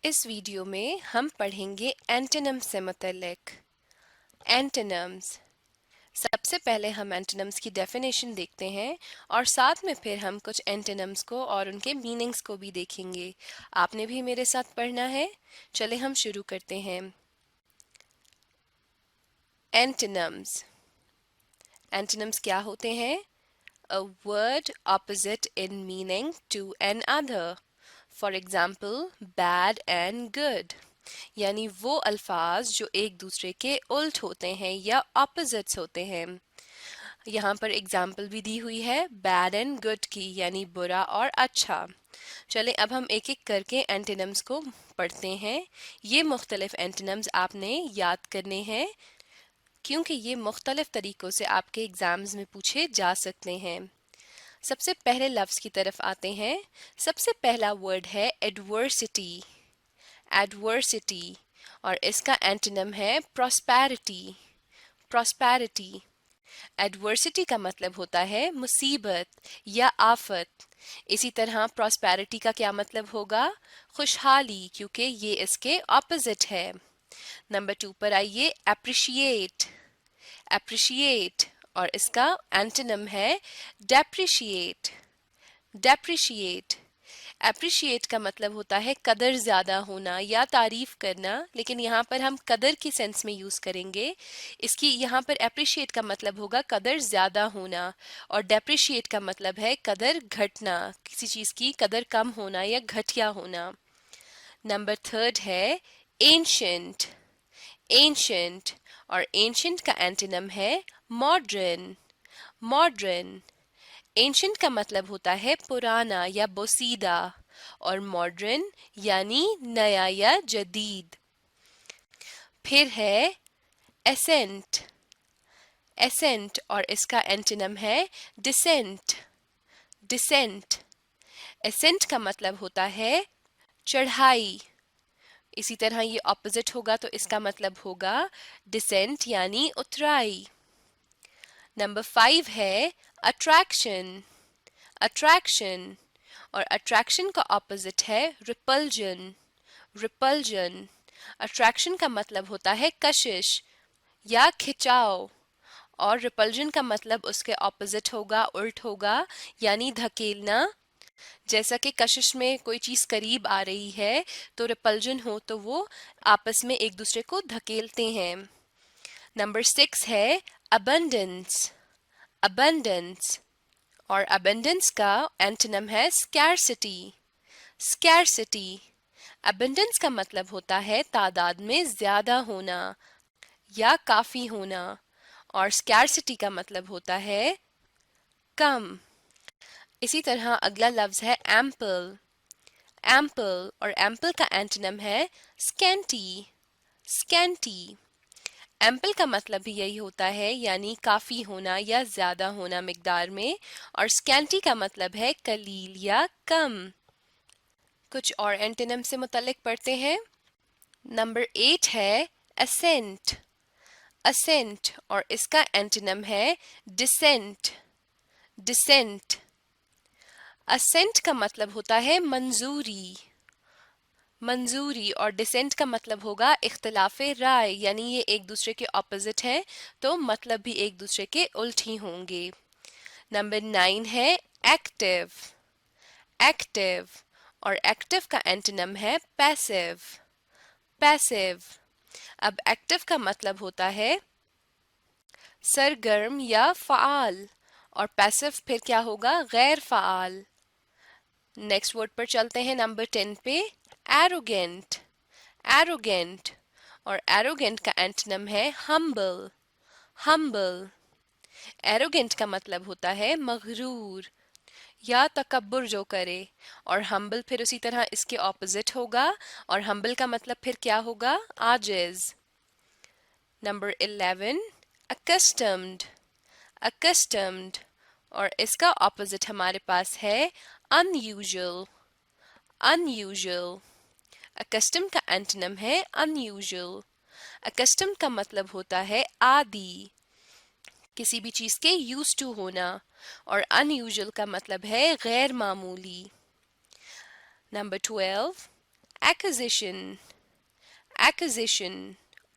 اس video میں ہم پڑھیں گے اینٹونیم سے متعلق اینٹونیمز۔ سب سے پہلے ہم اینٹونیمز کی ڈیفینیشن دیکھتے ہیں اور ساتھ میں پھر ہم کچھ اینٹونیمز کو اور ان کے میننگز کو بھی دیکھیں گے۔ آپ نے بھی میرے ساتھ پڑھنا ہے۔ چلے ہم شروع کرتے ہیں۔ اینٹونیمز۔ اینٹونیمز کیا ہوتے ہیں؟ A word opposite in meaning to another. For example, bad and good. یعنی وہ الفاظ جو ایک دوسرے کے الٹ ہوتے ہیں یا اپوزٹس ہوتے ہیں۔ یہاں پر اگزامپل بھی دی ہوئی ہے بیڈ اینڈ گڈ کی، یعنی برا اور اچھا۔ چلیں اب ہم ایک ایک کر کے اینٹونیمز کو پڑھتے ہیں۔ یہ مختلف اینٹونیمز آپ نے یاد کرنے ہیں کیونکہ یہ مختلف طریقوں سے آپ کے ایگزامز میں پوچھے جا سکتے ہیں۔ سب سے پہلے لفظ کی طرف آتے ہیں۔ سب سے پہلا ورڈ ہے ایڈورسٹی۔ ایڈورسٹی اور اس کا اینٹونیم ہے پراسپیرٹی۔ پراسپیرٹی۔ ایڈورسٹی کا مطلب ہوتا ہے مصیبت یا آفت۔ اسی طرح پراسپیرٹی کا کیا مطلب ہوگا؟ خوشحالی، کیونکہ یہ اس کے اپوزٹ ہے۔ نمبر 2 پر آئیے، اپریشیٹ۔ اپریشیٹ اور اس کا اینٹونیم ہے ڈیپریشیٹ۔ ڈیپریشیٹ۔ اپریشیٹ کا مطلب ہوتا ہے قدر زیادہ ہونا یا تعریف کرنا، لیکن یہاں پر ہم قدر کی سینس میں یوز کریں گے۔ اس کی یہاں پر اپریشیٹ کا مطلب ہوگا قدر زیادہ ہونا، اور ڈیپریشیٹ کا مطلب ہے قدر گھٹنا، کسی چیز کی قدر کم ہونا یا گھٹیا ہونا۔ نمبر 3 ہے اینشنٹ۔ اینشنٹ اور اینشنٹ کا اینٹونیم ہے ماڈرن۔ ماڈرن۔ اینشنٹ کا مطلب ہوتا ہے پرانا یا بوسیدہ، اور ماڈرن یعنی نیا یا جدید۔ پھر ہے ایسنٹ۔ ایسنٹ اور اس کا اینٹونیم ہے ڈسینٹ۔ ڈسینٹ۔ ایسنٹ کا مطلب ہوتا ہے چڑھائی۔ اسی طرح یہ اپوزٹ ہوگا تو اس کا مطلب ہوگا ڈسینٹ یعنی اترائی۔ نمبر 5 ہے اٹریکشن۔ اٹریکشن اور اٹریکشن کا اپوزٹ ہے ریپلجن۔ ریپلجن۔ اٹریکشن کا مطلب ہوتا ہے کشش یا کھچاؤ، اور ریپلجن کا مطلب اس کے اپوزٹ ہوگا، الٹ ہوگا، یعنی دھکیلنا۔ جیسا کہ کشش میں کوئی چیز قریب آ رہی ہے تو ریپلجن ہو تو وہ آپس میں ایک دوسرے کو دھکیلتے ہیں۔ نمبر 6 ہے ابنڈنس۔ ابنڈنس اور ابنڈنس کا اینٹونیم ہے اسکیرسٹی۔ اسکیرسٹی۔ ابنڈنس کا مطلب ہوتا ہے تعداد میں زیادہ ہونا یا کافی ہونا، اور اسکیرسٹی کا مطلب ہوتا ہے کم۔ اسی طرح اگلا لفظ ہے ایمپل۔ ایمپل اور ایمپل کا اینٹونیم ہے اسکینٹی۔ اسکینٹی۔ ایمپل کا مطلب بھی یہی ہوتا ہے، یعنی کافی ہونا یا زیادہ ہونا مقدار میں، اور اسکینٹی کا مطلب ہے قلیل یا کم۔ کچھ اور اینٹونیم سے متعلق پڑھتے ہیں۔ نمبر 8 ہے اسینٹ۔ اسینٹ اور اس کا اینٹونیم ہے ڈسینٹ۔ ڈسینٹ۔ اسینٹ کا مطلب ہوتا ہے منظوری۔ منظوری اور ڈسینٹ کا مطلب ہوگا اختلاف رائے، یعنی یہ ایک دوسرے کے اپوزٹ ہیں تو مطلب بھی ایک دوسرے کے الٹ ہی ہوں گے۔ نمبر 9 ہے ایکٹیو۔ ایکٹیو اور ایکٹیو کا اینٹونیم ہے پیسیو۔ پیسیو۔ اب ایکٹیو کا مطلب ہوتا ہے سرگرم یا فعال، اور پیسیو پھر کیا ہوگا؟ غیر فعال۔ نیکسٹ ورڈ پر چلتے ہیں، نمبر 10 پہ، ایروگینٹ۔ ایروگینٹ اور ایروگینٹ کا اینٹونیم ہے ہمبل۔ ہمبل۔ ایروگینٹ کا مطلب ہوتا ہے مغرور یا تکبر جو کرے، اور ہمبل پھر اسی طرح اس کے اپوزٹ ہوگا، اور ہمبل کا مطلب پھر کیا ہوگا؟ عاجز۔ Number 11 accustomed۔ accustomed اور اس کا اپوزٹ ہمارے پاس ہے unusual۔ unusual۔ accustomed کا اینٹونیم ہے unusual۔ accustomed کا مطلب ہوتا ہے عادی، کسی بھی چیز کے used to ہونا، اور unusual کا مطلب ہے غیر معمولی۔ Number 12 acquisition, acquisition,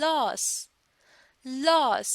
loss, loss.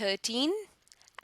13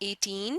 18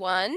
1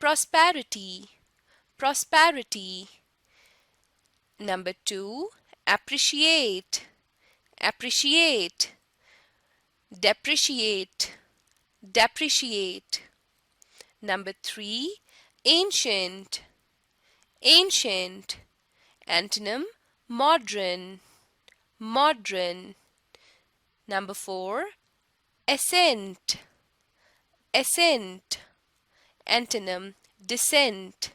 prosperity, prosperity. Number 2 appreciate, appreciate, depreciate, depreciate. Number 3 ancient, ancient, antonym modern, modern. Number 4 ascent, ascent, antonym descent,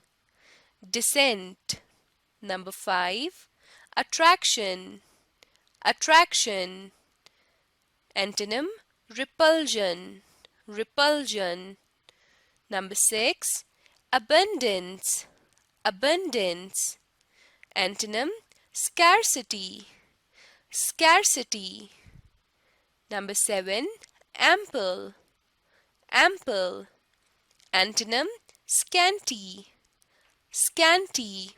descent. Number 5 attraction, attraction, antonym repulsion, repulsion. Number 6 abundance, abundance, antonym scarcity, scarcity. Number 7 ample, ample, antonym scanty, scanty.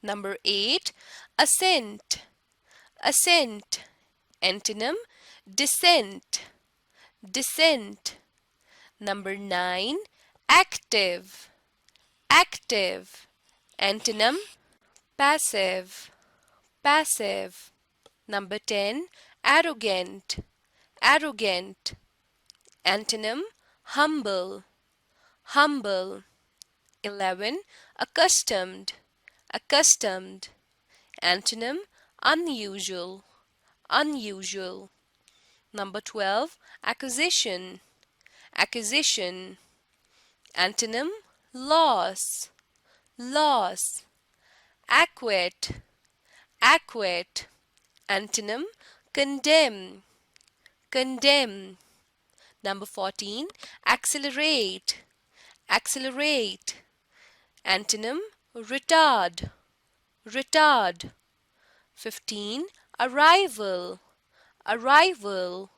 Number 8 ascent, ascent, antonym descent, descent. Number 9 active, active, antonym passive, passive. Number 10 arrogant, arrogant, antonym humble, humble. 11 accustomed, accustomed, antonym unusual, unusual. Number 12 acquisition, acquisition, antonym loss, loss. Acquit, acquit, antonym condemn, condemn. Number 14 accelerate, accelerate, antonym retard, retard. 15 arrival, arrival,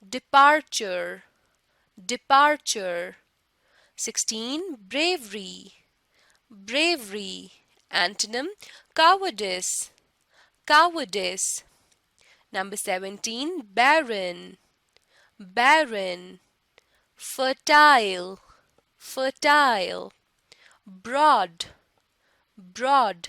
departure, departure. 16 bravery, bravery, antonym cowardice, cowardice. Number 17 barren, barren, fertile, fertile, broad, broad,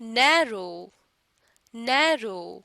narrow, narrow.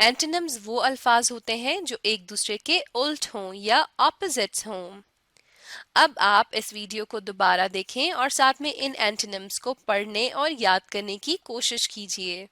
اینٹونمز وہ الفاظ ہوتے ہیں جو ایک دوسرے کے الٹ ہوں یا اپوزٹس ہوں۔ اب آپ اس ویڈیو کو دوبارہ دیکھیں اور ساتھ میں ان اینٹونمز کو پڑھنے اور یاد کرنے کی کوشش کیجیے۔